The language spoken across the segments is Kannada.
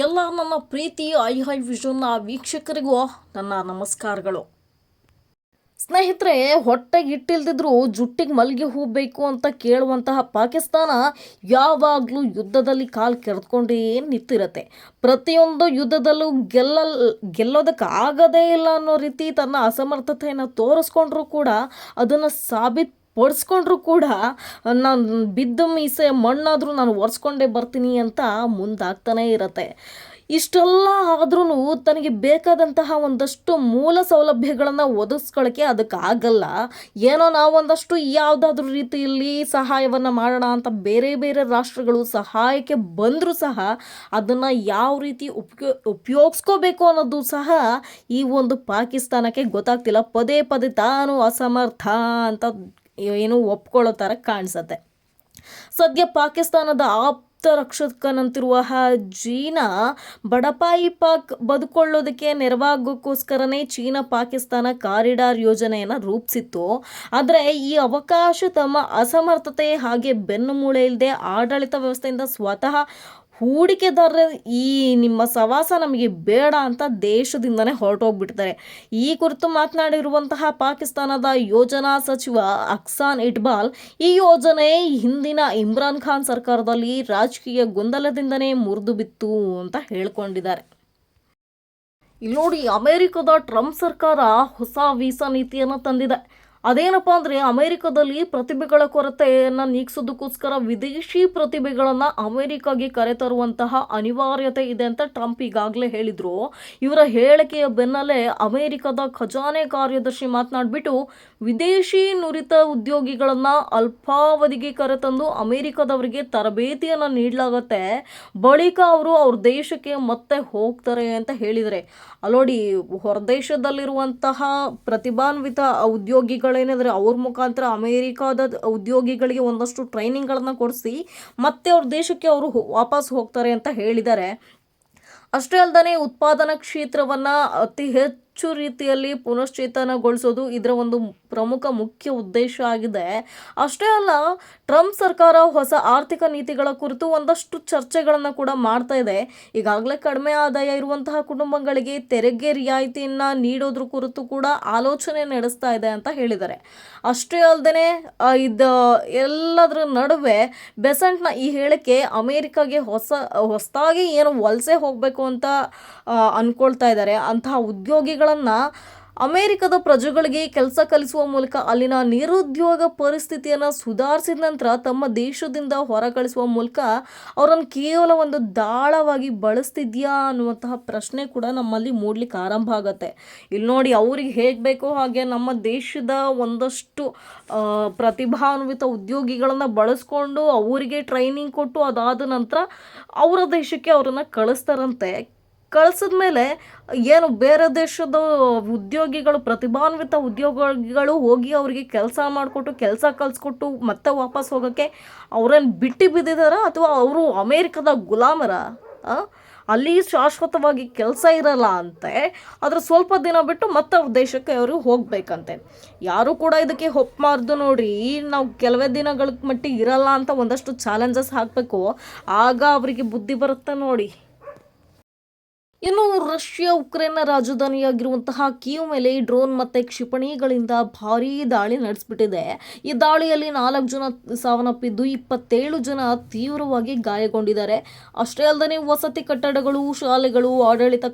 ಎಲ್ಲ ನನ್ನ ಪ್ರೀತಿ ಐ ವಿಷನ್ನ ವೀಕ್ಷಕರಿಗೂ ನನ್ನ ನಮಸ್ಕಾರಗಳು. ಸ್ನೇಹಿತರೆ, ಹೊಟ್ಟೆಗೆ ಇಟ್ಟಿಲ್ದಿದ್ರು ಜುಟ್ಟಿಗೆ ಮಲ್ಲಿಗೆ ಹೂ ಬೇಕು ಅಂತ ಕೇಳುವಂತಹ ಪಾಕಿಸ್ತಾನ ಯಾವಾಗಲೂ ಯುದ್ಧದಲ್ಲಿ ಕಾಲು ಕೆರೆದುಕೊಂಡೇ ನಿಂತಿರತ್ತೆ. ಪ್ರತಿಯೊಂದು ಯುದ್ಧದಲ್ಲೂ ಗೆಲ್ಲೋದಕ್ಕೆ ಆಗದೇ ಇಲ್ಲ ಅನ್ನೋ ರೀತಿ ತನ್ನ ಅಸಮರ್ಥತೆಯನ್ನು ತೋರಿಸ್ಕೊಂಡ್ರೂ ಕೂಡ, ಅದನ್ನು ಪಡಿಸ್ಕೊಂಡ್ರು ಕೂಡ, ನಾನು ಬಿದ್ದ ಮೀಸೆ ಮಣ್ಣಾದರೂ ನಾನು ಒರೆಸ್ಕೊಂಡೇ ಬರ್ತೀನಿ ಅಂತ ಮುಂದಾಗ್ತಾನೇ ಇರತ್ತೆ. ಇಷ್ಟೆಲ್ಲ ಆದ್ರೂ ತನಗೆ ಬೇಕಾದಂತಹ ಒಂದಷ್ಟು ಮೂಲ ಸೌಲಭ್ಯಗಳನ್ನು ಒದಗಿಸ್ಕೊಳ್ಳೋಕ್ಕೆ ಅದಕ್ಕಾಗಲ್ಲ. ಏನೋ ನಾವೊಂದಷ್ಟು ಯಾವುದಾದ್ರೂ ರೀತಿಯಲ್ಲಿ ಸಹಾಯವನ್ನು ಮಾಡೋಣ ಅಂತ ಬೇರೆ ಬೇರೆ ರಾಷ್ಟ್ರಗಳು ಸಹಾಯಕ್ಕೆ ಬಂದರೂ ಸಹ ಅದನ್ನು ಯಾವ ರೀತಿ ಉಪಯೋಗಿಸ್ಕೋಬೇಕು ಅನ್ನೋದು ಸಹ ಈ ಒಂದು ಪಾಕಿಸ್ತಾನಕ್ಕೆ ಗೊತ್ತಾಗ್ತಿಲ್ಲ. ಪದೇ ಪದೇ ತಾನು ಅಸಮರ್ಥ ಅಂತ ಏನು ಒಪ್ಕೊಳ್ಳೋ ಥರ ಕಾಣಿಸತ್ತೆ. ಸದ್ಯ ಪಾಕಿಸ್ತಾನದ ರಕ್ಷಕನಂತಿರುವ ಚೀನಾ ಬಡಪಾಯಿ ಪಾಕ್ ಬದುಕೊಳ್ಳೋದಕ್ಕೆ ನೆರವಾಗೋಕ್ಕೋಸ್ಕರನೇ ಚೀನಾ ಪಾಕಿಸ್ತಾನ ಕಾರಿಡಾರ್ ಯೋಜನೆಯನ್ನು ರೂಪಿಸಿತ್ತು. ಆದರೆ ಈ ಅವಕಾಶ ತಮ್ಮ ಅಸಮರ್ಥತೆ ಹಾಗೆ ಬೆನ್ನುಮೂಳೆ ಇಲ್ಲದೆ ಆಡಳಿತ ವ್ಯವಸ್ಥೆಯಿಂದ ಸ್ವತಃ ಹೂಡಿಕೆದಾರರ ಈ ನಿಮ್ಮ ಸವಾಸ ನಮಗೆ ಬೇಡ ಅಂತ ದೇಶದಿಂದನೇ ಹೊರಟೋಗ್ಬಿಡ್ತಾರೆ. ಈ ಕುರಿತು ಮಾತನಾಡಿರುವಂತಹ ಪಾಕಿಸ್ತಾನದ ಯೋಜನಾ ಸಚಿವ ಅಕ್ಸಾನ್ ಇಟ್ಬಾಲ್, ಈ ಯೋಜನೆ ಹಿಂದಿನ ಇಮ್ರಾನ್ ಖಾನ್ ಸರ್ಕಾರದಲ್ಲಿ ರಾಜಕೀಯ ಗೊಂದಲದಿಂದನೇ ಮುರಿದು ಬಿತ್ತು ಅಂತ ಹೇಳ್ಕೊಂಡಿದ್ದಾರೆ. ಇಲ್ಲಿ ನೋಡಿ, ಅಮೆರಿಕದ ಟ್ರಂಪ್ ಸರ್ಕಾರ ಹೊಸ ವೀಸಾ ನೀತಿಯನ್ನು ತಂದಿದೆ. ಅದೇನಪ್ಪ ಅಂದರೆ, ಅಮೆರಿಕದಲ್ಲಿ ಪ್ರತಿಭೆಗಳ ಕೊರತೆಯನ್ನು ನೀಗಿಸೋದಕ್ಕೋಸ್ಕರ ವಿದೇಶಿ ಪ್ರತಿಭೆಗಳನ್ನು ಅಮೆರಿಕಾಗೆ ಕರೆತರುವಂತಹ ಅನಿವಾರ್ಯತೆ ಇದೆ ಅಂತ ಟ್ರಂಪ್ ಈಗಾಗಲೇ ಹೇಳಿದರು. ಇವರ ಹೇಳಿಕೆಯ ಬೆನ್ನಲ್ಲೇ ಅಮೆರಿಕದ ಖಜಾನೆ ಕಾರ್ಯದರ್ಶಿ ಮಾತನಾಡಿಬಿಟ್ಟು, ವಿದೇಶಿ ನುರಿತ ಉದ್ಯೋಗಿಗಳನ್ನು ಅಲ್ಪಾವಧಿಗೆ ಕರೆತಂದು ಅಮೆರಿಕದವರಿಗೆ ತರಬೇತಿಯನ್ನು ನೀಡಲಾಗುತ್ತೆ, ಬಳಿಕ ಅವರು ಅವ್ರ ದೇಶಕ್ಕೆ ಮತ್ತೆ ಹೋಗ್ತಾರೆ ಅಂತ ಹೇಳಿದರೆ. ಅಲ್ಲೋಡಿ, ಹೊರದೇಶದಲ್ಲಿರುವಂತಹ ಪ್ರತಿಭಾನ್ವಿತ ಉದ್ಯೋಗಿಗಳೇನಿದ್ರೆ ಅವ್ರ ಮುಖಾಂತರ ಅಮೇರಿಕಾದ ಉದ್ಯೋಗಿಗಳಿಗೆ ಒಂದಷ್ಟು ಟ್ರೈನಿಂಗ್ಗಳನ್ನು ಕೊಡಿಸಿ ಮತ್ತೆ ಅವ್ರ ದೇಶಕ್ಕೆ ಅವರು ವಾಪಸ್ ಹೋಗ್ತಾರೆ ಅಂತ ಹೇಳಿದ್ದಾರೆ. ಅಷ್ಟೇ ಅಲ್ಲದೆ ಉತ್ಪಾದನಾ ಕ್ಷೇತ್ರವನ್ನು ಅತಿ ಹೆಚ್ಚು ರೀತಿಯಲ್ಲಿ ಪುನಶ್ಚೇತನಗೊಳಿಸೋದು ಇದರ ಒಂದು ಪ್ರಮುಖ ಮುಖ್ಯ ಉದ್ದೇಶ ಆಗಿದೆ. ಅಷ್ಟೇ ಅಲ್ಲ, ಟ್ರಂಪ್ ಸರ್ಕಾರ ಹೊಸ ಆರ್ಥಿಕ ನೀತಿಗಳ ಕುರಿತು ಒಂದಷ್ಟು ಚರ್ಚೆಗಳನ್ನು ಕೂಡ ಮಾಡ್ತಾ ಇದೆ. ಈಗಾಗಲೇ ಕಡಿಮೆ ಆದಾಯ ಇರುವಂತಹ ಕುಟುಂಬಗಳಿಗೆ ತೆರಿಗೆ ರಿಯಾಯಿತಿಯನ್ನು ನೀಡೋದ್ರ ಕುರಿತು ಕೂಡ ಆಲೋಚನೆ ನಡೆಸ್ತಾ ಇದೆ ಅಂತ ಹೇಳಿದ್ದಾರೆ. ಅಷ್ಟೇ ಅಲ್ಲದೆ ಇದು ಎಲ್ಲದರ ನಡುವೆ ಬೆಸೆಂಟ್ನ ಈ ಹೇಳಿಕೆ ಅಮೇರಿಕಾಗೆ ಹೊಸದಾಗಿ ಏನು ವಲಸೆ ಹೋಗಬೇಕು ಅಂತ ಅಂದ್ಕೊಳ್ತಾ ಇದ್ದಾರೆ ಅಂತಹ ಉದ್ಯೋಗಿಗಳನ್ನು ಅಮೆರಿಕದ ಪ್ರಜೆಗಳಿಗೆ ಕೆಲಸ ಕಲಿಸುವ ಮೂಲಕ ಅಲ್ಲಿನ ನಿರುದ್ಯೋಗ ಪರಿಸ್ಥಿತಿಯನ್ನು ಸುಧಾರಿಸಿದ ನಂತರ ತಮ್ಮ ದೇಶದಿಂದ ಹೊರ ಕಳಿಸುವ ಮೂಲಕ ಅವರನ್ನು ಕೇವಲ ಒಂದು ದಾಳವಾಗಿ ಬಳಸ್ತಿದ್ಯಾ ಅನ್ನುವಂತಹ ಪ್ರಶ್ನೆ ಕೂಡ ನಮ್ಮಲ್ಲಿ ಮೂಡಲಿಕ್ಕೆ ಆರಂಭ ಆಗುತ್ತೆ. ಇಲ್ಲಿ ನೋಡಿ, ಅವ್ರಿಗೆ ಹೇಗೆ ಬೇಕೋ ಹಾಗೆ ನಮ್ಮ ದೇಶದ ಒಂದಷ್ಟು ಪ್ರತಿಭಾನ್ವಿತ ಉದ್ಯೋಗಿಗಳನ್ನು ಬಳಸ್ಕೊಂಡು ಅವರಿಗೆ ಟ್ರೈನಿಂಗ್ ಕೊಟ್ಟು ಅದಾದ ನಂತರ ಅವರ ದೇಶಕ್ಕೆ ಅವರನ್ನು ಕಳಿಸ್ತಾರಂತೆ. ಕಳಿಸಿದ್ಮೇಲೆ ಏನು ಬೇರೆ ದೇಶದ ಉದ್ಯೋಗಿಗಳು, ಪ್ರತಿಭಾನ್ವಿತ ಉದ್ಯೋಗಿಗಳು ಹೋಗಿ ಅವರಿಗೆ ಕೆಲಸ ಮಾಡಿಕೊಟ್ಟು ಕೆಲಸ ಕಲಿಸ್ಕೊಟ್ಟು ಮತ್ತೆ ವಾಪಸ್ ಹೋಗೋಕ್ಕೆ ಅವರೇನು ಬಿಟ್ಟು ಬಿದ್ದಿದಾರ ಅಥವಾ ಅವರು ಅಮೇರಿಕದ ಗುಲಾಮರ? ಅಲ್ಲಿ ಶಾಶ್ವತವಾಗಿ ಕೆಲಸ ಇರಲ್ಲ ಅಂತೆ, ಆದರೆ ಸ್ವಲ್ಪ ದಿನ ಬಿಟ್ಟು ಮತ್ತೆ ಅವ್ರ ದೇಶಕ್ಕೆ ಅವರು ಹೋಗ್ಬೇಕಂತೆ. ಯಾರೂ ಕೂಡ ಇದಕ್ಕೆ ಒಪ್ಪಬಾರ್ದು. ನೋಡ್ರಿ, ನಾವು ಕೆಲವೇ ದಿನಗಳ ಮಟ್ಟಿಗೆ ಇರಲ್ಲ ಅಂತ ಒಂದಷ್ಟು ಚಾಲೆಂಜಸ್ ಹಾಕಬೇಕು, ಆಗ ಅವರಿಗೆ ಬುದ್ಧಿ ಬರುತ್ತೆ ನೋಡಿ. ಇನ್ನು ರಷ್ಯಾ ಉಕ್ರೇನ್ನ ರಾಜಧಾನಿಯಾಗಿರುವಂತಹ ಕೀವ್ ಮೇಲೆ ಡ್ರೋನ್ ಮತ್ತು ಕ್ಷಿಪಣಿಗಳಿಂದ ಭಾರೀ ದಾಳಿ ನಡೆಸಿಬಿಟ್ಟಿದೆ. ಈ ದಾಳಿಯಲ್ಲಿ 4 ಜನ ಸಾವನ್ನಪ್ಪಿದ್ದು 27 ಜನ ತೀವ್ರವಾಗಿ ಗಾಯಗೊಂಡಿದ್ದಾರೆ. ಅಷ್ಟೇ ಅಲ್ಲದೆ ವಸತಿ ಕಟ್ಟಡಗಳು, ಶಾಲೆಗಳು, ಆಡಳಿತ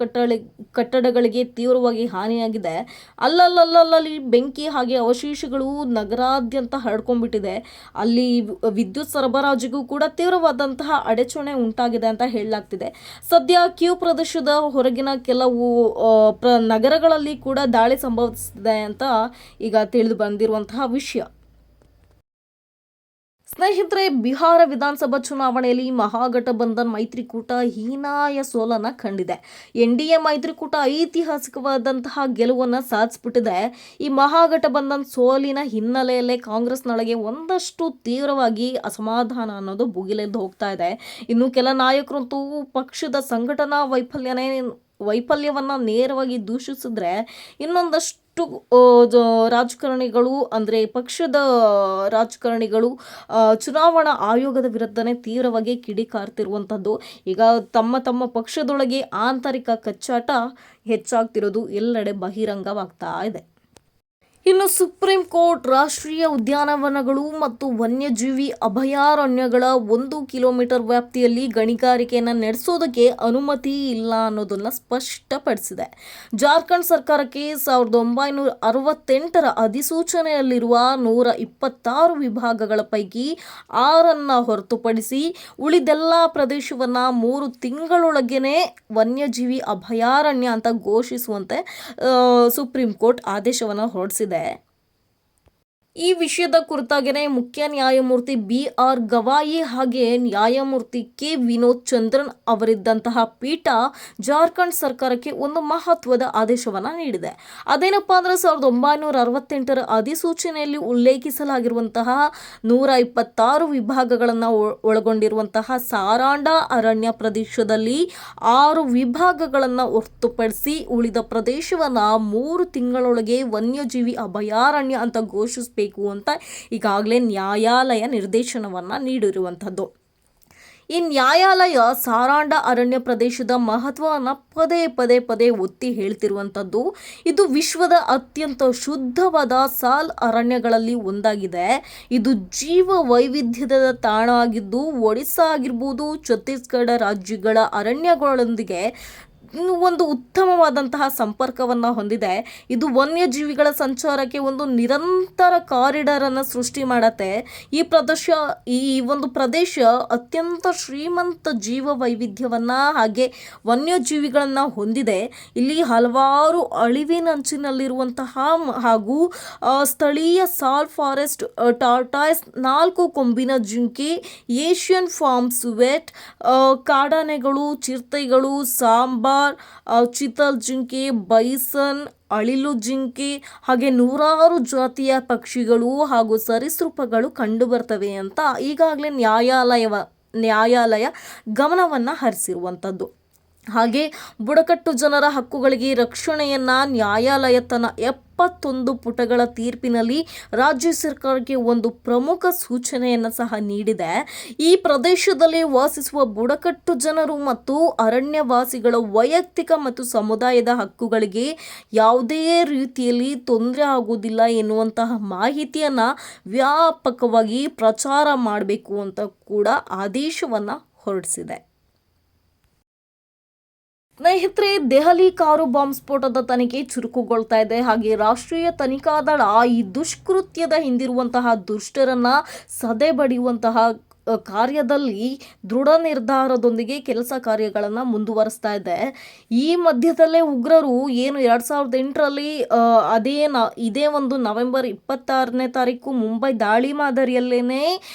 ಕಟ್ಟಡಗಳಿಗೆ ತೀವ್ರವಾಗಿ ಹಾನಿಯಾಗಿದೆ. ಅಲ್ಲಲ್ಲಿ ಬೆಂಕಿ ಹಾಗೆ ಅವಶೇಷಗಳು ನಗರಾದ್ಯಂತ ಹರಡ್ಕೊಂಡ್ಬಿಟ್ಟಿದೆ. ಅಲ್ಲಿ ವಿದ್ಯುತ್ ಸರಬರಾಜಿಗೂ ಕೂಡ ತೀವ್ರವಾದಂತಹ ಅಡಚಣೆ ಉಂಟಾಗಿದೆ ಅಂತ ಹೇಳಲಾಗ್ತಿದೆ. ಸದ್ಯ ಕೀವ್ ಪ್ರದೇಶದ ಹೊರಗಿನ ಕೆಲವು ನಗರಗಳಲ್ಲಿ ಕೂಡ ದಾಳಿ ಸಂಭವಿಸಿದೆ ಅಂತ ಈಗ ತಿಳಿದು ಬಂದಿರುವಂತಹ ವಿಷಯ. ಸ್ನೇಹಿತರೆ, ಬಿಹಾರ ವಿಧಾನಸಭಾ ಚುನಾವಣೆಯಲ್ಲಿ ಮಹಾಗಠಬಂಧನ್ ಮೈತ್ರಿಕೂಟ ಹೀನಾಯ ಸೋಲನ್ನು ಕಂಡಿದೆ. ಎನ್ಡಿಎ ಮೈತ್ರಿಕೂಟ ಐತಿಹಾಸಿಕವಾದಂತಹ ಗೆಲುವನ್ನು ಸಾಧಿಸಿಬಿಟ್ಟಿದೆ. ಈ ಮಹಾಗಠಬಂಧನ್ ಸೋಲಿನ ಹಿನ್ನೆಲೆಯಲ್ಲೇ ಕಾಂಗ್ರೆಸ್ನೊಳಗೆ ಒಂದಷ್ಟು ತೀವ್ರವಾಗಿ ಅಸಮಾಧಾನ ಅನ್ನೋದು ಭುಗಿಲೆದ್ದು ಹೋಗ್ತಾ ಇದೆ. ಇನ್ನು ಕೆಲ ನಾಯಕರಂತೂ ಪಕ್ಷದ ಸಂಘಟನಾ ವೈಫಲ್ಯನೇ ವೈಫಲ್ಯವನ್ನು ನೇರವಾಗಿ ದೂಷಿಸಿದ್ರೆ ಇನ್ನೊಂದಷ್ಟು ರಾಜಕಾರಣಿಗಳು ಅಂದರೆ ಪಕ್ಷದ ರಾಜಕಾರಣಿಗಳು ಚುನಾವಣಾ ಆಯೋಗದ ವಿರುದ್ಧನೇ ತೀವ್ರವಾಗಿ ಕಿಡಿಕಾರ್ತಿರುವಂಥದ್ದು. ಈಗ ತಮ್ಮ ಪಕ್ಷದೊಳಗೆ ಆಂತರಿಕ ಕಚ್ಚಾಟ ಹೆಚ್ಚಾಗ್ತಿರೋದು ಎಲ್ಲೆಡೆ ಬಹಿರಂಗವಾಗ್ತಾ ಇದೆ. ಇನ್ನು ಸುಪ್ರೀಂ ಕೋರ್ಟ್ ರಾಷ್ಟ್ರೀಯ ಉದ್ಯಾನವನಗಳು ಮತ್ತು ವನ್ಯಜೀವಿ ಅಭಯಾರಣ್ಯಗಳ 1 ಕಿಲೋಮೀಟರ್ ವ್ಯಾಪ್ತಿಯಲ್ಲಿ ಗಣಿಗಾರಿಕೆಯನ್ನು ನಡೆಸೋದಕ್ಕೆ ಅನುಮತಿ ಇಲ್ಲ ಅನ್ನೋದನ್ನು ಸ್ಪಷ್ಟಪಡಿಸಿದೆ. ಜಾರ್ಖಂಡ್ ಸರ್ಕಾರಕ್ಕೆ 1968ರ ಅಧಿಸೂಚನೆಯಲ್ಲಿರುವ 126 ವಿಭಾಗಗಳ ಪೈಕಿ 6 ಹೊರತುಪಡಿಸಿ ಉಳಿದೆಲ್ಲ ಪ್ರದೇಶವನ್ನು 3 ತಿಂಗಳೊಳಗೇನೆ ವನ್ಯಜೀವಿ ಅಭಯಾರಣ್ಯ ಅಂತ ಘೋಷಿಸುವಂತೆ ಸುಪ್ರೀಂ ಕೋರ್ಟ್ ಆದೇಶವನ್ನು ಹೊರಡಿಸಿದೆ. ಈ ವಿಷಯದ ಕುರಿತಾಗಿಯೇ ಮುಖ್ಯ ನ್ಯಾಯಮೂರ್ತಿ BR ಗವಾಯಿ ಹಾಗೆ ನ್ಯಾಯಮೂರ್ತಿ K ವಿನೋದ್ ಚಂದ್ರನ್ ಅವರಿದ್ದಂತಹ ಪೀಠ ಜಾರ್ಖಂಡ್ ಸರ್ಕಾರಕ್ಕೆ ಒಂದು ಮಹತ್ವದ ಆದೇಶವನ್ನು ನೀಡಿದೆ. ಅದೇನಪ್ಪ ಅಂದರೆ 1968ರ ಅಧಿಸೂಚನೆಯಲ್ಲಿ ಉಲ್ಲೇಖಿಸಲಾಗಿರುವಂತಹ 126 ವಿಭಾಗಗಳನ್ನು ಒಳಗೊಂಡಿರುವಂತಹ ಸಾರಾಂಡ ಅರಣ್ಯ ಪ್ರದೇಶದಲ್ಲಿ 6 ವಿಭಾಗಗಳನ್ನು ಹೊರತುಪಡಿಸಿ ಉಳಿದ ಪ್ರದೇಶವನ್ನು 3 ತಿಂಗಳೊಳಗೆ ವನ್ಯಜೀವಿ ಅಭಯಾರಣ್ಯ ಅಂತ ಘೋಷಿಸಬೇಕು ಅಂತ ಈಗಾಗಲೇ ನ್ಯಾಯಾಲಯ ನಿರ್ದೇಶನವನ್ನು ನೀಡಿರುವಂಥದ್ದು. ಈ ನ್ಯಾಯಾಲಯ ಸಾರಾಂಡ ಅರಣ್ಯ ಪ್ರದೇಶದ ಮಹತ್ವವನ್ನು ಪದೇ ಒತ್ತಿ ಹೇಳ್ತಿರುವಂಥದ್ದು. ಇದು ವಿಶ್ವದ ಅತ್ಯಂತ ಶುದ್ಧವಾದ ಸಾಲ್ ಅರಣ್ಯಗಳಲ್ಲಿ ಒಂದಾಗಿದೆ. ಇದು ಜೀವ ವೈವಿಧ್ಯದ ತಾಣ ಆಗಿದ್ದು ಒಡಿಸ್ಸಾ ಆಗಿರ್ಬೋದು, ಛತ್ತೀಸ್ಗಢ ರಾಜ್ಯಗಳ ಅರಣ್ಯಗಳೊಂದಿಗೆ ಒಂದು ಉತ್ತಮವಾದಂತಹ ಸಂಪರ್ಕವನ್ನು ಹೊಂದಿದೆ. ಇದು ವನ್ಯಜೀವಿಗಳ ಸಂಚಾರಕ್ಕೆ ಒಂದು ನಿರಂತರ ಕಾರಿಡಾರನ್ನು ಸೃಷ್ಟಿ ಮಾಡತ್ತೆ. ಈ ಒಂದು ಪ್ರದೇಶ ಅತ್ಯಂತ ಶ್ರೀಮಂತ ಜೀವ ವೈವಿಧ್ಯವನ್ನು ಹಾಗೆ ವನ್ಯಜೀವಿಗಳನ್ನು ಹೊಂದಿದೆ. ಇಲ್ಲಿ ಹಲವಾರು ಅಳಿವಿನಂಚಿನಲ್ಲಿರುವಂತಹ ಹಾಗೂ ಸ್ಥಳೀಯ ಸಾಲ್ ಫಾರೆಸ್ಟ್ ಟಾರ್ಟಾಯ್ಸ್, 4 ಕೊಂಬಿನ ಜಿಂಕೆ, ಏಷ್ಯನ್ ಫಾರ್ಮ್ ಸುವೆಟ್, ಕಾಡಾನೆಗಳು, ಚಿರತೆಗಳು, ಸಾಂಬಾರ್, ಚಿತಲ್ ಜಿಂಕೆ, ಬೈಸನ್, ಅಳಿಲು ಜಿಂಕೆ ಹಾಗೆ ನೂರಾರು ಜಾತಿಯ ಪಕ್ಷಿಗಳು ಹಾಗೂ ಸರೀಸೃಪಗಳು ಕಂಡುಬರ್ತವೆ ಅಂತ ಈಗಾಗಲೇ ನ್ಯಾಯಾಲಯ ಗಮನವನ್ನು ಹರಿಸಿರುವಂಥದ್ದು. ಹಾಗೆ ಬುಡಕಟ್ಟು ಜನರ ಹಕ್ಕುಗಳಿಗೆ ರಕ್ಷಣೆಯನ್ನು ನ್ಯಾಯಾಲಯ ತನ್ನ 71 ಪುಟಗಳ ತೀರ್ಪಿನಲ್ಲಿ ರಾಜ್ಯ ಸರ್ಕಾರಕ್ಕೆ ಒಂದು ಪ್ರಮುಖ ಸೂಚನೆಯನ್ನು ಸಹ ನೀಡಿದೆ. ಈ ಪ್ರದೇಶದಲ್ಲಿ ವಾಸಿಸುವ ಬುಡಕಟ್ಟು ಜನರು ಮತ್ತು ಅರಣ್ಯವಾಸಿಗಳ ವೈಯಕ್ತಿಕ ಮತ್ತು ಸಮುದಾಯದ ಹಕ್ಕುಗಳಿಗೆ ಯಾವುದೇ ರೀತಿಯಲ್ಲಿ ತೊಂದರೆ ಆಗುವುದಿಲ್ಲ ಎನ್ನುವಂತಹ ಮಾಹಿತಿಯನ್ನು ವ್ಯಾಪಕವಾಗಿ ಪ್ರಚಾರ ಮಾಡಬೇಕು ಅಂತ ಕೂಡ ಆದೇಶವನ್ನು ಹೊರಡಿಸಿದೆ. ಸ್ನೇಹಿತರೆ, ದೆಹಲಿ ಕಾರು ಬಾಂಬ್ ಸ್ಫೋಟದ ತನಿಖೆ ಚುರುಕುಗೊಳ್ತಾ ಇದೆ. ಹಾಗೆ ರಾಷ್ಟ್ರೀಯ ತನಿಖಾ ದಳ ಈ ದುಷ್ಕೃತ್ಯದ ಹಿಂದಿರುವಂತಹ ದುಷ್ಟರನ್ನ ಸದೆಬಡಿಯುವಂತಹ ಕಾರ್ಯದಲ್ಲಿ ದೃಢ ನಿರ್ಧಾರದೊಂದಿಗೆ ಕೆಲಸ ಕಾರ್ಯಗಳನ್ನು ಮುಂದುವರಿಸ್ತಾ ಇದೆ. ಈ ಮಧ್ಯದಲ್ಲೇ ಉಗ್ರರು ಏನು 2008ರಲ್ಲಿ ಇದೇ ಒಂದು ನವೆಂಬರ್ 26ನೇ ತಾರೀಕು ಮುಂಬೈ ದಾಳಿ ಮಾದರಿಯಲ್ಲೇನೆ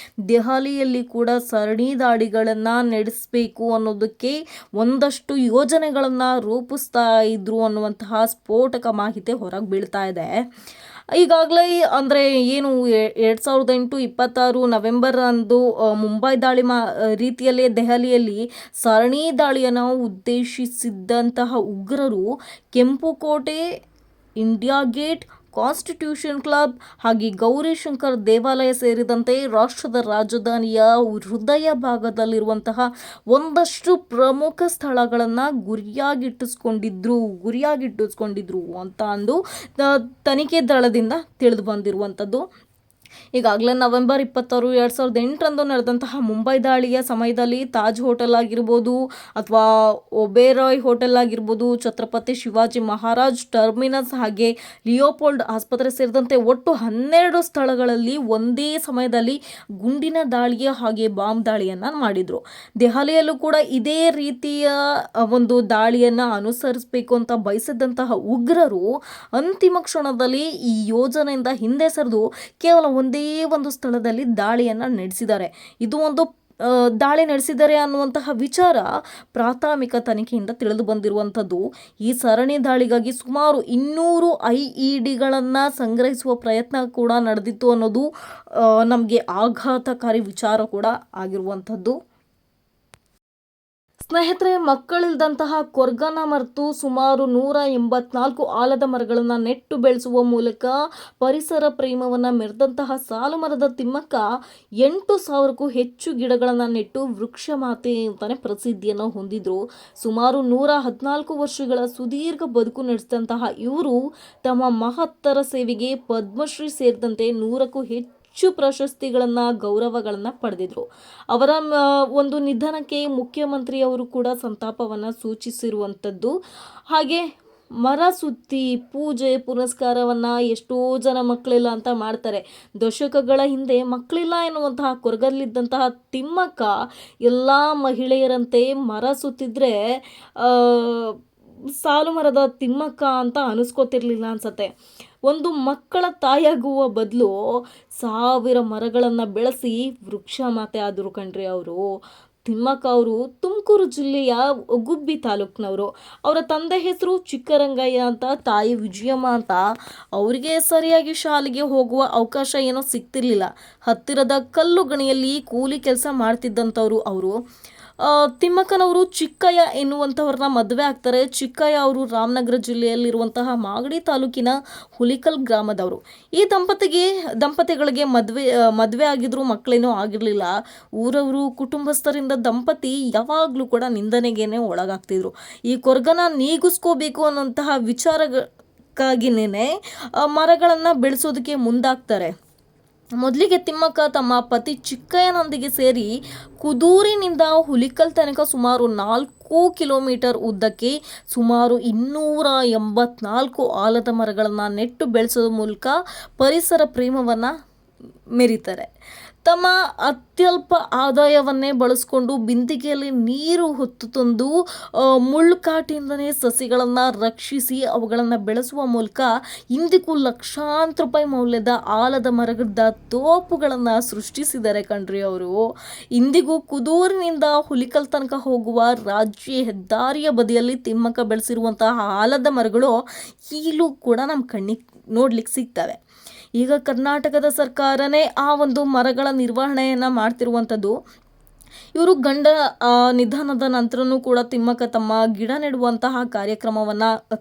ದೆಹಲಿಯಲ್ಲಿ ಕೂಡ ಸರಣಿ ದಾಳಿಗಳನ್ನು ನಡೆಸಬೇಕು ಅನ್ನೋದಕ್ಕೆ ಒಂದಷ್ಟು ಯೋಜನೆಗಳನ್ನು ರೂಪಿಸ್ತಾ ಇದ್ರು ಅನ್ನುವಂತಹ ಸ್ಫೋಟಕ ಮಾಹಿತಿ ಹೊರಗೆ ಬೀಳ್ತಾ ಇದೆ. ಈಗಾಗಲೇ ಅಂದರೆ ಏನು 2008 ನವೆಂಬರ್ ಅಂದು ಮುಂಬೈ ದಾಳಿ ರೀತಿಯಲ್ಲೇ ದೆಹಲಿಯಲ್ಲಿ ಸರಣಿ ದಾಳಿಯನ್ನು ಉದ್ದೇಶಿಸಿದ್ದಂತಹ ಉಗ್ರರು ಕೆಂಪುಕೋಟೆ, ಇಂಡಿಯಾ ಗೇಟ್, ಕಾನ್ಸ್ಟಿಟ್ಯೂಷನ್ ಕ್ಲಬ್ ಹಾಗೆ ಗೌರಿಶಂಕರ್ ದೇವಾಲಯ ಸೇರಿದಂತೆ ರಾಷ್ಟ್ರದ ರಾಜಧಾನಿಯ ಹೃದಯ ಭಾಗದಲ್ಲಿರುವಂತಹ ಒಂದಷ್ಟು ಪ್ರಮುಖ ಸ್ಥಳಗಳನ್ನು ಗುರಿಯಾಗಿಟ್ಟಿಸ್ಕೊಂಡಿದ್ರು ಅಂತ ಅಂದು ತನಿಖೆ ದಳದಿಂದ ತಿಳಿದು ಬಂದಿರುವಂಥದ್ದು. ಈಗಾಗಲೇ ನವೆಂಬರ್ 26, 2008ರಂದು ನಡೆದಂತಹ ಮುಂಬೈ ದಾಳಿಯ ಸಮಯದಲ್ಲಿ ತಾಜ್ ಹೋಟೆಲ್ ಆಗಿರ್ಬೋದು ಅಥವಾ ಒಬೇರಾಯ್ ಹೋಟೆಲ್ ಆಗಿರ್ಬೋದು, ಛತ್ರಪತಿ ಶಿವಾಜಿ ಮಹಾರಾಜ್ ಟರ್ಮಿನಸ್ ಹಾಗೆ ಲಿಯೋಪೋಲ್ಡ್ ಆಸ್ಪತ್ರೆ ಸೇರಿದಂತೆ ಒಟ್ಟು 12 ಸ್ಥಳಗಳಲ್ಲಿ ಒಂದೇ ಸಮಯದಲ್ಲಿ ಗುಂಡಿನ ದಾಳಿಯ ಹಾಗೆ ಬಾಂಬ್ ದಾಳಿಯನ್ನು ಮಾಡಿದರು. ದೆಹಲಿಯಲ್ಲೂ ಕೂಡ ಇದೇ ರೀತಿಯ ಒಂದು ದಾಳಿಯನ್ನು ಅನುಸರಿಸಬೇಕು ಅಂತ ಬಯಸಿದಂತಹ ಉಗ್ರರು ಅಂತಿಮ ಕ್ಷಣದಲ್ಲಿ ಈ ಯೋಜನೆಯಿಂದ ಹಿಂದೆ ಸರಿದು ಕೇವಲ ಒಂದೇ ಒಂದು ಸ್ಥಳದಲ್ಲಿ ದಾಳಿಯನ್ನು ನಡೆಸಿದ್ದಾರೆ. ಇದು ಒಂದು ದಾಳಿ ನಡೆಸಿದ್ದಾರೆ ಅನ್ನುವಂತಹ ವಿಚಾರ ಪ್ರಾಥಮಿಕ ತನಿಖೆಯಿಂದ ತಿಳಿದು ಬಂದಿರುವಂಥದ್ದು. ಈ ಸರಣಿ ದಾಳಿಗಾಗಿ ಸುಮಾರು 200 IEDಗಳನ್ನು ಸಂಗ್ರಹಿಸುವ ಪ್ರಯತ್ನ ಕೂಡ ನಡೆದಿತ್ತು ಅನ್ನೋದು ನಮಗೆ ಆಘಾತಕಾರಿ ವಿಚಾರ ಕೂಡ ಆಗಿರುವಂಥದ್ದು. ಸ್ನೇಹಿತರೆ, ಮಕ್ಕಳಿಲ್ದಂತಹ ಕೊರ್ಗನ ಮರೆತು ಸುಮಾರು 184 ಆಲದ ಮರಗಳನ್ನು ನೆಟ್ಟು ಬೆಳೆಸುವ ಮೂಲಕ ಪರಿಸರ ಪ್ರೇಮವನ್ನು ಮೆರೆದಂತಹ ಸಾಲು ಮರದ ತಿಮ್ಮಕ್ಕ 8,000ಕ್ಕೂ ಹೆಚ್ಚು ಗಿಡಗಳನ್ನು ನೆಟ್ಟು ವೃಕ್ಷ ಮಾತೆ ಅಂತಾನೆ ಪ್ರಸಿದ್ಧಿಯನ್ನು ಹೊಂದಿದ್ರು. ಸುಮಾರು 114 ವರ್ಷಗಳ ಸುದೀರ್ಘ ಬದುಕು ನಡೆಸಿದಂತಹ ಇವರು ತಮ್ಮ ಮಹತ್ತರ ಸೇವೆಗೆ ಪದ್ಮಶ್ರೀ ಸೇರಿದಂತೆ 100ಕ್ಕೂ ಹೆಚ್ಚು ಪ್ರಶಸ್ತಿಗಳನ್ನು ಗೌರವಗಳನ್ನು ಪಡೆದಿದ್ರು. ಅವರ ಒಂದು ನಿಧನಕ್ಕೆ ಮುಖ್ಯಮಂತ್ರಿಯವರು ಕೂಡ ಸಂತಾಪವನ್ನು ಸೂಚಿಸಿರುವಂಥದ್ದು. ಹಾಗೆ ಮರ ಸುತ್ತಿ ಪೂಜೆ ಪುನಸ್ಕಾರವನ್ನು ಎಷ್ಟೋ ಜನ ಮಕ್ಕಳಿಲ್ಲ ಅಂತ ಮಾಡ್ತಾರೆ. ದಶಕಗಳ ಹಿಂದೆ ಮಕ್ಕಳಿಲ್ಲ ಎನ್ನುವಂತಹ ಕೊರಗಲ್ಲಿದ್ದಂತಹ ತಿಮ್ಮಕ್ಕ ಎಲ್ಲ ಮಹಿಳೆಯರಂತೆ ಮರ ಸುತ್ತಿದ್ರೆ ಸಾಲು ಮರದ ತಿಮ್ಮಕ್ಕ ಅಂತ ಅನಿಸ್ಕೋತಿರ್ಲಿಲ್ಲ ಅನ್ಸತ್ತೆ. ಒಂದು ಮಕ್ಕಳ ತಾಯಿಯಾಗುವ ಬದಲು 1000 ಮರಗಳನ್ನು ಬೆಳೆಸಿ ವೃಕ್ಷ ಮಾತೆ ಆದರು ಕಣ್ರಿ ಅವರು. ತಿಮ್ಮಕ್ಕ ಅವರು ತುಮಕೂರು ಜಿಲ್ಲೆಯ ಗುಬ್ಬಿ ತಾಲೂಕಿನವರು. ಅವರ ತಂದೆ ಹೆಸರು ಚಿಕ್ಕರಂಗಯ್ಯ ಅಂತ, ತಾಯಿ ವಿಜಯಮ್ಮ ಅಂತ. ಅವರಿಗೆ ಸರಿಯಾಗಿ ಶಾಲೆಗೆ ಹೋಗುವ ಅವಕಾಶ ಏನೋ ಸಿಗ್ತಿರ್ಲಿಲ್ಲ. ಹತ್ತಿರದ ಕಲ್ಲು ಗಣಿಯಲ್ಲಿ ಕೂಲಿ ಕೆಲಸ ಮಾಡ್ತಿದ್ದಂಥವ್ರು ಅವರು. ತಿಮ್ಮಕ್ಕನವರು ಚಿಕ್ಕಯ್ಯ ಎನ್ನುವಂಥವ್ರನ್ನ ಮದುವೆ ಆಗ್ತಾರೆ. ಚಿಕ್ಕಯ್ಯ ಅವರು ರಾಮನಗರ ಜಿಲ್ಲೆಯಲ್ಲಿರುವಂತಹ ಮಾಗಡಿ ತಾಲೂಕಿನ ಹುಲಿಕಲ್ ಗ್ರಾಮದವರು. ಈ ದಂಪತಿಗಳಿಗೆ ಮದುವೆ ಆಗಿದ್ರು, ಮಕ್ಕಳೇನೂ ಆಗಿರಲಿಲ್ಲ. ಊರವರು ಕುಟುಂಬಸ್ಥರಿಂದ ದಂಪತಿ ಯಾವಾಗಲೂ ಕೂಡ ನಿಂದನೆಗೇನೆ ಒಳಗಾಗ್ತಿದ್ರು. ಈ ಕೊರಗನ ನೀಗಿಸ್ಕೋಬೇಕು ಅನ್ನೋಂತಹ ವಿಚಾರಕ್ಕಾಗಿನೇ ಮರಗಳನ್ನು ಬೆಳೆಸೋದಕ್ಕೆ ಮುಂದಾಗ್ತಾರೆ. ಮೊದಲಿಗೆ ತಿಮ್ಮಕ್ಕ ತಮ್ಮ ಪತಿ ಚಿಕ್ಕಯ್ಯನೊಂದಿಗೆ ಸೇರಿ ಕುದೂರಿನಿಂದ ಹುಲಿಕಲ್ ತನಕ ಸುಮಾರು 4 ಕಿಲೋಮೀಟರ್ ಉದ್ದಕ್ಕೆ ಸುಮಾರು 284 ಆಲದ ಮರಗಳನ್ನು ನೆಟ್ಟು ಬೆಳೆಸೋದ್ರ ಮೂಲಕ ಪರಿಸರ ಪ್ರೇಮವನ್ನು ಮೆರೀತಾರೆ. ತಮ್ಮ ಅತ್ಯಲ್ಪ ಆದಾಯವನ್ನೇ ಬಳಸಿಕೊಂಡು ಬಿಂದಿಗೆಯಲ್ಲಿ ನೀರು ಹೊತ್ತು ತಂದು ಮುಳ್ಳುಕಾಟಿಯಿಂದನೇ ಸಸಿಗಳನ್ನು ರಕ್ಷಿಸಿ ಅವುಗಳನ್ನು ಬೆಳೆಸುವ ಮೂಲಕ ಇಂದಿಗೂ ಲಕ್ಷಾಂತರ ರೂಪಾಯಿ ಮೌಲ್ಯದ ಆಲದ ಮರದ ತೋಪುಗಳನ್ನು ಸೃಷ್ಟಿಸಿದ್ದಾರೆ ಕಣ್ರಿ ಅವರು. ಇಂದಿಗೂ ಕುದೂರಿನಿಂದ ಹುಲಿಕಲ್ ತನಕ ಹೋಗುವ ರಾಜ್ಯ ಹೆದ್ದಾರಿಯ ಬದಿಯಲ್ಲಿ ತಿಮ್ಮಕ್ಕ ಬೆಳೆಸಿರುವಂತಹ ಆಲದ ಮರಗಳು ಈಗಲೂ ಕೂಡ ನಮ್ಮ ಕಣ್ಣಿಗೆ ನೋಡ್ಲಿಕ್ಕೆ ಸಿಗ್ತವೆ. ಈಗ ಕರ್ನಾಟಕದ ಸರ್ಕಾರನೇ ಆ ಒಂದು ಮರಗಳ ನಿರ್ವಹಣೆಯನ್ನು ಮಾಡ್ತಿರುವಂಥದ್ದು. ಇವರು ನಿಧನದ ನಂತರನೂ ಕೂಡ ತಿಮ್ಮಕ್ಕ ತಮ್ಮ ಗಿಡ ನೆಡುವಂತಹ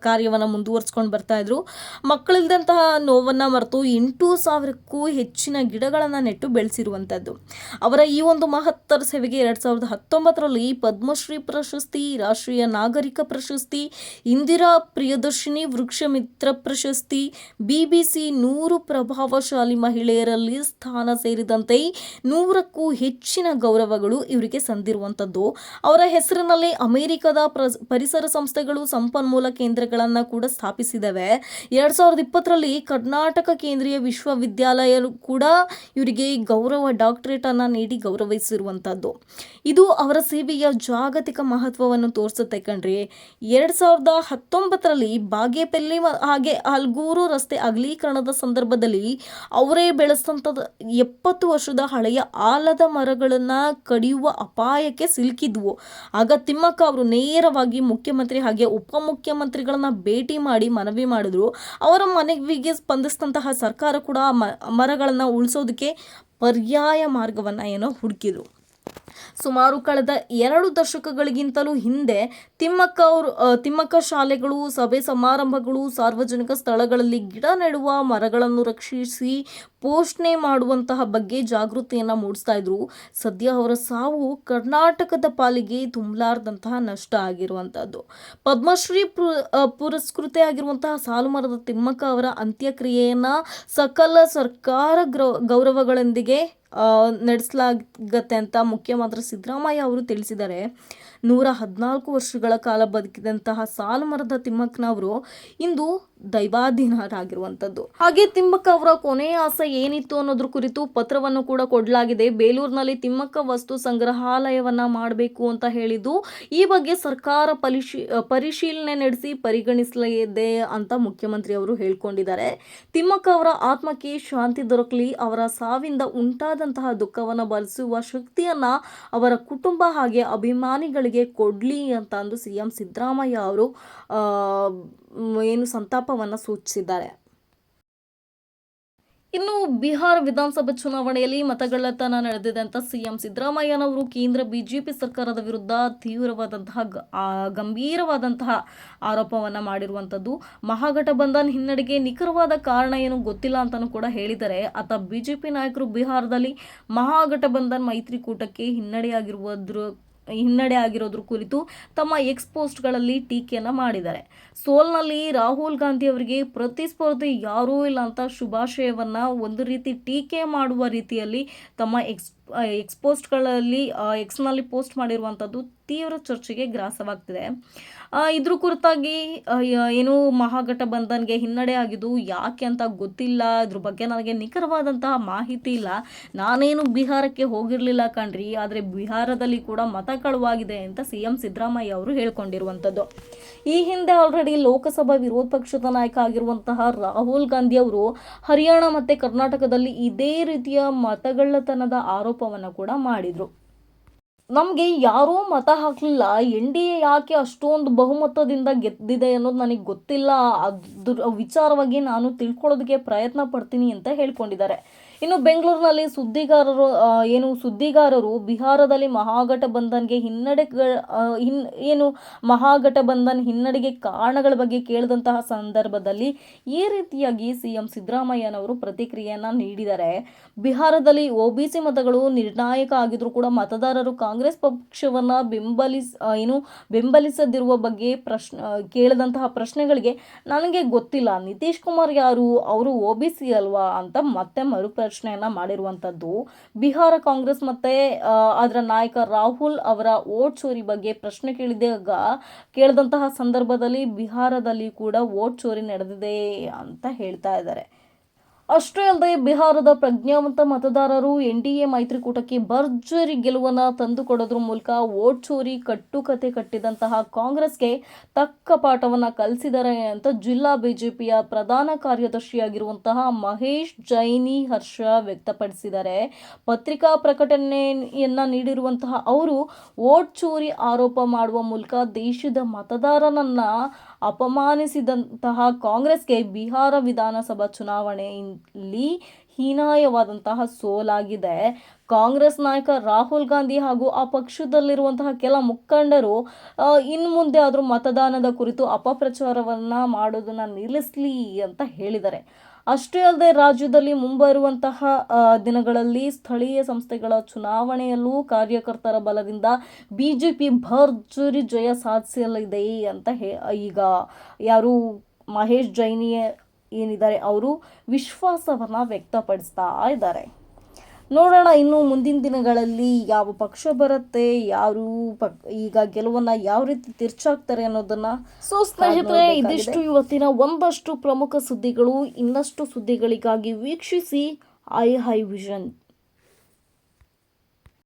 ಕಾರ್ಯವನ್ನು ಮುಂದುವರಿಸ್ಕೊಂಡು ಬರ್ತಾ ಇದ್ರು. ಮಕ್ಕಳಿಲ್ದಂತಹ ನೋವನ್ನು ಮರೆತು 8,000ಕ್ಕೂ ಹೆಚ್ಚಿನ ಗಿಡಗಳನ್ನು ನೆಟ್ಟು ಬೆಳೆಸಿರುವಂಥದ್ದು. ಅವರ ಈ ಒಂದು ಮಹತ್ತರ ಸೇವೆಗೆ 2019ರಲ್ಲಿ ಪದ್ಮಶ್ರೀ ಪ್ರಶಸ್ತಿ, ರಾಷ್ಟ್ರೀಯ ನಾಗರಿಕ ಪ್ರಶಸ್ತಿ, ಇಂದಿರಾ ಪ್ರಿಯದರ್ಶಿನಿ ವೃಕ್ಷ ಮಿತ್ರ ಪ್ರಶಸ್ತಿ, BBC 100 ಪ್ರಭಾವಶಾಲಿ ಮಹಿಳೆಯರಲ್ಲಿ ಸ್ಥಾನ ಸೇರಿದಂತೆ 100ಕ್ಕೂ ಹೆಚ್ಚಿನ ಗೌರವಗಳು ಇವರಿಗೆ ಸಂದಿರುವಂಥದ್ದು. ಅವರ ಹೆಸರಿನಲ್ಲಿ ಅಮೆರಿಕದ ಪರಿಸರ ಸಂಸ್ಥೆಗಳು ಸಂಪನ್ಮೂಲ ಕೇಂದ್ರಗಳನ್ನು ಕೂಡ ಸ್ಥಾಪಿಸಿದವೆ. 2020ರಲ್ಲಿ ಕರ್ನಾಟಕ ಕೇಂದ್ರೀಯ ವಿಶ್ವವಿದ್ಯಾಲಯ ಕೂಡ ಇವರಿಗೆ ಗೌರವ ಡಾಕ್ಟರೇಟ್ ಅನ್ನು ನೀಡಿ ಗೌರವಿಸಿರುವಂಥದ್ದು. ಇದು ಅವರ ಸೇವೆಯ ಜಾಗತಿಕ ಮಹತ್ವವನ್ನು ತೋರಿಸುತ್ತೆ ಕಣ್ರಿ. 2019ರಲ್ಲಿ ಬಾಗೇಪಲ್ಲಿ ಹಾಗೆ ಹಲ್ಗೂರು ರಸ್ತೆ ಅಗಲೀಕರಣದ ಸಂದರ್ಭದಲ್ಲಿ ಅವರೇ ಬೆಳೆಸಿದಂಥದ್ದು 70 ವರ್ಷದ ಹಳೆಯ ಆಲದ ಮರಗಳನ್ನು ಕಡಿಯುವ ಅಪಾಯಕ್ಕೆ ಸಿಲುಕಿದ್ವು. ಆಗ ತಿಮ್ಮಕ್ಕ ಅವರು ನೇರವಾಗಿ ಮುಖ್ಯಮಂತ್ರಿ ಹಾಗೆ ಉಪಮುಖ್ಯಮಂತ್ರಿಗಳನ್ನ ಭೇಟಿ ಮಾಡಿ ಮನವಿ ಮಾಡಿದ್ರು. ಅವರ ಮನವಿಗೆ ಸ್ಪಂದಿಸಿದಂತಹ ಸರ್ಕಾರ ಕೂಡ ಮರಗಳನ್ನು ಉಳಿಸೋದಕ್ಕೆ ಪರ್ಯಾಯ ಮಾರ್ಗವನ್ನು ಹುಡುಕಿದ್ರು. ಸುಮಾರು ಕಳೆದ 2 ದಶಕಗಳಿಗಿಂತಲೂ ಹಿಂದೆ ತಿಮ್ಮಕ್ಕ ಶಾಲೆಗಳು, ಸಭೆ ಸಮಾರಂಭಗಳು, ಸಾರ್ವಜನಿಕ ಸ್ಥಳಗಳಲ್ಲಿ ಗಿಡ ನೆಡುವ, ಮರಗಳನ್ನು ರಕ್ಷಿಸಿ ಪೋಷಣೆ ಮಾಡುವಂತಹ ಬಗ್ಗೆ ಜಾಗೃತಿಯನ್ನು ಮೂಡಿಸ್ತಾ ಇದ್ರು. ಸದ್ಯ ಅವರ ಸಾವು ಕರ್ನಾಟಕದ ಪಾಲಿಗೆ ತುಂಬಲಾರದಂತಹ ನಷ್ಟ ಆಗಿರುವಂಥದ್ದು. ಪದ್ಮಶ್ರೀ ಪುರಸ್ಕೃತೆ ಆಗಿರುವಂತಹ ಸಾಲು ಮರದ ತಿಮ್ಮಕ್ಕ ಅವರ ಅಂತ್ಯಕ್ರಿಯೆಯನ್ನು ಸಕಲ ಸರ್ಕಾರ ಗೌರವಗಳೊಂದಿಗೆ ನಡೆಸಲಾಗತ್ತೆ ಅಂತ ಮುಖ್ಯಮಂತ್ರಿ ಸಿದ್ದರಾಮಯ್ಯ ಅವರು ತಿಳಿಸಿದ್ದಾರೆ. 114 ವರ್ಷಗಳ ಕಾಲ ಬದುಕಿದಂತಹ ಸಾಲು ಮರದ ತಿಮ್ಮಕ್ಕನವರು ಇಂದು ದೈವಾಧೀನರಾಗಿರುವಂಥದ್ದು. ಹಾಗೆ ತಿಮ್ಮಕ್ಕ ಅವರ ಕೊನೆಯ ಆಸೆ ಏನಿತ್ತು ಅನ್ನೋದ್ರ ಕುರಿತು ಪತ್ರವನ್ನು ಕೂಡ ಕೊಡಲಾಗಿದೆ. ಬೇಲೂರಿನಲ್ಲಿ ತಿಮ್ಮಕ್ಕ ವಸ್ತು ಸಂಗ್ರಹಾಲಯವನ್ನ ಮಾಡಬೇಕು ಅಂತ ಹೇಳಿದ್ದು, ಈ ಬಗ್ಗೆ ಸರ್ಕಾರ ಪರಿಶೀಲನೆ ನಡೆಸಿ ಪರಿಗಣಿಸಲಿದೆ ಅಂತ ಮುಖ್ಯಮಂತ್ರಿ ಅವರು ಹೇಳ್ಕೊಂಡಿದ್ದಾರೆ. ತಿಮ್ಮಕ್ಕ ಅವರ ಆತ್ಮಕ್ಕೆ ಶಾಂತಿ ದೊರಕಲಿ, ಅವರ ಸಾವಿಂದ ಉಂಟಾದಂತಹ ದುಃಖವನ್ನು ಭರಿಸುವ ಶಕ್ತಿಯನ್ನ ಅವರ ಕುಟುಂಬ ಹಾಗೆ ಅಭಿಮಾನಿಗಳಿಗೆ ಕೊಡ್ಲಿ ಅಂತ ಅಂದು ಸಿಎಂ ಸಿದ್ದರಾಮಯ್ಯ ಅವರು ಸಂತಾಪವನ್ನು ಸೂಚಿಸಿದ್ದಾರೆ. ಇನ್ನು ಬಿಹಾರ ವಿಧಾನಸಭೆ ಚುನಾವಣೆಯಲ್ಲಿ ಮತಗಳ್ಳತನ ನಡೆದಿದೆ ಅಂತ ಸಿಎಂ ಸಿದ್ದರಾಮಯ್ಯನವರು ಕೇಂದ್ರ ಬಿಜೆಪಿ ಸರ್ಕಾರದ ವಿರುದ್ಧ ತೀವ್ರವಾದಂತಹ ಗಂಭೀರವಾದಂತಹ ಆರೋಪವನ್ನು ಮಾಡಿರುವಂಥದ್ದು. ಮಹಾಗಠಬಂಧನ್ ಹಿನ್ನಡೆಗೆ ನಿಖರವಾದ ಕಾರಣ ಏನು ಗೊತ್ತಿಲ್ಲ ಅಂತಲೂ ಕೂಡ ಹೇಳಿದ್ದಾರೆ. ಆತ ಬಿಜೆಪಿ ನಾಯಕರು ಬಿಹಾರದಲ್ಲಿ ಮಹಾಗಠಬಂಧನ್ ಮೈತ್ರಿಕೂಟಕ್ಕೆ ಹಿನ್ನಡೆ ಆಗಿರೋದ್ರ ಕುರಿತು ತಮ್ಮ ಪೋಸ್ಟ್ಗಳಲ್ಲಿ ಟೀಕೆಯನ್ನು ಮಾಡಿದ್ದಾರೆ. ಸೋಲ್ನಲ್ಲಿ ರಾಹುಲ್ ಗಾಂಧಿ ಅವರಿಗೆ ಪ್ರತಿಸ್ಪರ್ಧಿ ಯಾರೂ ಇಲ್ಲ ಅಂತ ಶುಭಾಶಯವನ್ನ ಒಂದು ರೀತಿ ಟೀಕೆ ಮಾಡುವ ರೀತಿಯಲ್ಲಿ ತಮ್ಮ ಪೋಸ್ಟ್ಗಳಲ್ಲಿ ಎಕ್ಸ್ನಲ್ಲಿ ಪೋಸ್ಟ್ ಮಾಡಿರುವಂಥದ್ದು ತೀವ್ರ ಚರ್ಚೆಗೆ ಗ್ರಾಸವಾಗ್ತಿದೆ. ಇದ್ರ ಕುರಿತಾಗಿ ಏನು ಮಹಾಗಠಬಂಧನ್ಗೆ ಹಿನ್ನಡೆ ಆಗಿದ್ದು ಯಾಕೆ ಅಂತ ಗೊತ್ತಿಲ್ಲ, ಇದ್ರ ಬಗ್ಗೆ ನನಗೆ ನಿಖರವಾದಂತಹ ಮಾಹಿತಿ ಇಲ್ಲ, ನಾನೇನು ಬಿಹಾರಕ್ಕೆ ಹೋಗಿರಲಿಲ್ಲ ಕಣ್ರಿ, ಆದರೆ ಬಿಹಾರದಲ್ಲಿ ಕೂಡ ಮತ ಕಳುವಾಗಿದೆ ಅಂತ ಸಿಎಂ ಸಿದ್ದರಾಮಯ್ಯ ಅವರು ಹೇಳ್ಕೊಂಡಿರುವಂಥದ್ದು. ಈ ಹಿಂದೆ ಆಲ್ರೆಡಿ ಲೋಕಸಭಾ ವಿರೋಧ ಪಕ್ಷದ ನಾಯಕ ಆಗಿರುವಂತಹ ರಾಹುಲ್ ಗಾಂಧಿ ಅವರು ಹರಿಯಾಣ ಮತ್ತು ಕರ್ನಾಟಕದಲ್ಲಿ ಇದೇ ರೀತಿಯ ಮತಗಳ್ಳತನದ ಆರೋಪವನ್ನು ಕೂಡ ಮಾಡಿದರು. ನಮಗೆ ಯಾರೂ ಮತ ಹಾಕಲಿಲ್ಲ, NDA ಯಾಕೆ ಅಷ್ಟೊಂದು ಬಹುಮತದಿಂದ ಗೆದ್ದಿದೆ ಅನ್ನೋದು ನನಗೆ ಗೊತ್ತಿಲ್ಲ, ಅದ್ರ ವಿಚಾರವಾಗಿ ನಾನು ತಿಳ್ಕೊಳ್ಳೋದಕ್ಕೆ ಪ್ರಯತ್ನ ಪಡ್ತೀನಿ ಅಂತ ಹೇಳ್ಕೊಂಡಿದ್ದಾರೆ. ಇನ್ನು ಬೆಂಗಳೂರಿನಲ್ಲಿ ಸುದ್ದಿಗಾರರು ಬಿಹಾರದಲ್ಲಿ ಮಹಾಗಠಬಂಧನ್ಗೆ ಮಹಾಗಠಬಂಧನ್ ಹಿನ್ನಡೆಗೆ ಕಾರಣಗಳ ಬಗ್ಗೆ ಕೇಳಿದಂತಹ ಸಂದರ್ಭದಲ್ಲಿ ಈ ರೀತಿಯಾಗಿ ಸಿಎಂ ಸಿದ್ದರಾಮಯ್ಯನವರು ಪ್ರತಿಕ್ರಿಯೆಯನ್ನು ನೀಡಿದ್ದಾರೆ. ಬಿಹಾರದಲ್ಲಿ OBC ಮತಗಳು ನಿರ್ಣಾಯಕ ಆಗಿದ್ರು ಕೂಡ ಮತದಾರರು ಕಾಂಗ್ರೆಸ್ ಪಕ್ಷವನ್ನ ಬೆಂಬಲಿಸದಿರುವ ಬಗ್ಗೆ ಕೇಳಿದಂತಹ ಪ್ರಶ್ನೆಗಳಿಗೆ ನನಗೆ ಗೊತ್ತಿಲ್ಲ, ನಿತೀಶ್ ಕುಮಾರ್ ಯಾರು, ಅವರು OBC ಅಲ್ವಾ ಅಂತ ಮತ್ತೆ ಮರುಪ್ರಶ್ನೆಯನ್ನ ಮಾಡಿರುವಂಥದ್ದು. ಬಿಹಾರ ಕಾಂಗ್ರೆಸ್ ಮತ್ತೆ ಅದರ ನಾಯಕ ರಾಹುಲ್ ಅವರ ವೋಟ್ ಚೋರಿ ಬಗ್ಗೆ ಪ್ರಶ್ನೆ ಕೇಳಿದಂತಹ ಸಂದರ್ಭದಲ್ಲಿ ಬಿಹಾರದಲ್ಲಿ ಕೂಡ ವೋಟ್ ಚೋರಿ ನಡೆದಿದೆ ಅಂತ ಹೇಳ್ತಾ ಇದ್ದಾರೆ. ಅಷ್ಟೇ ಅಲ್ಲದೆ ಬಿಹಾರದ ಪ್ರಜ್ಞಾವಂತ ಮತದಾರರು NDA ಮೈತ್ರಿಕೂಟಕ್ಕೆ ಭರ್ಜರಿ ಗೆಲುವನ್ನು ತಂದುಕೊಡೋದ್ರ ಮೂಲಕ ವೋಟ್ ಚೋರಿ ಕಟ್ಟುಕತೆ ಕಟ್ಟಿದಂತಹ ಕಾಂಗ್ರೆಸ್ಗೆ ತಕ್ಕ ಪಾಠವನ್ನು ಕಲಿಸಿದ್ದಾರೆ ಅಂತ ಜಿಲ್ಲಾ ಬಿಜೆಪಿಯ ಪ್ರಧಾನ ಕಾರ್ಯದರ್ಶಿಯಾಗಿರುವಂತಹ ಮಹೇಶ್ ಜೈನಿ ಹರ್ಷ ವ್ಯಕ್ತಪಡಿಸಿದ್ದಾರೆ. ಪತ್ರಿಕಾ ಪ್ರಕಟಣೆಯನ್ನ ನೀಡಿರುವಂತಹ ಅವರು ವೋಟ್ ಚೋರಿ ಆರೋಪ ಮಾಡುವ ಮೂಲಕ ದೇಶದ ಮತದಾರನನ್ನ ಅಪಮಾನಿಸಿದಂತಹ ಕಾಂಗ್ರೆಸ್ಗೆ ಬಿಹಾರ ವಿಧಾನಸಭಾ ಚುನಾವಣೆಯಲ್ಲಿ ಹೀನಾಯವಾದಂತಹ ಸೋಲಾಗಿದೆ. ಕಾಂಗ್ರೆಸ್ ನಾಯಕ ರಾಹುಲ್ ಗಾಂಧಿ ಹಾಗೂ ಆ ಪಕ್ಷದಲ್ಲಿರುವಂತಹ ಕೆಲ ಮುಖಂಡರು ಇನ್ನು ಮುಂದೆ ಆದರೂ ಮತದಾನದ ಕುರಿತು ಅಪಪ್ರಚಾರವನ್ನು ಮಾಡೋದನ್ನು ನಿಲ್ಲಿಸಲಿ ಅಂತ ಹೇಳಿದ್ದಾರೆ. ಅಷ್ಟೇ ಅಲ್ಲದೆ ರಾಜ್ಯದಲ್ಲಿ ಮುಂಬರುವಂತಹ ದಿನಗಳಲ್ಲಿ ಸ್ಥಳೀಯ ಸಂಸ್ಥೆಗಳ ಚುನಾವಣೆಯಲ್ಲೂ ಕಾರ್ಯಕರ್ತರ ಬಲದಿಂದ ಬಿಜೆಪಿ ಭರ್ಜರಿ ಜಯ ಸಾಧಿಸಲಿದೆ ಅಂತ ಈಗ ಯಾರು ಮಹೇಶ್ ಜೈನಿ ಏನಿದ್ದಾರೆ ಅವರು ವಿಶ್ವಾಸವನ್ನು ವ್ಯಕ್ತಪಡಿಸ್ತಾ ಇದ್ದಾರೆ. ನೋಡೋಣ ಇನ್ನು ಮುಂದಿನ ದಿನಗಳಲ್ಲಿ ಯಾವ ಪಕ್ಷ ಬರುತ್ತೆ, ಯಾರು ಈಗ ಗೆಲುವನ್ನ ಯಾವ ರೀತಿ ತಿರ್ಚಾಕ್ತಾರೆ ಅನ್ನೋದನ್ನ. ಸ್ನೇಹಿತರೆ, ಇದಿಷ್ಟು ಇವತ್ತಿನ ಒಂದಷ್ಟು ಪ್ರಮುಖ ಸುದ್ದಿಗಳು. ಇನ್ನಷ್ಟು ಸುದ್ದಿಗಳಿಗಾಗಿ ವೀಕ್ಷಿಸಿ ಐ ವಿಷನ್.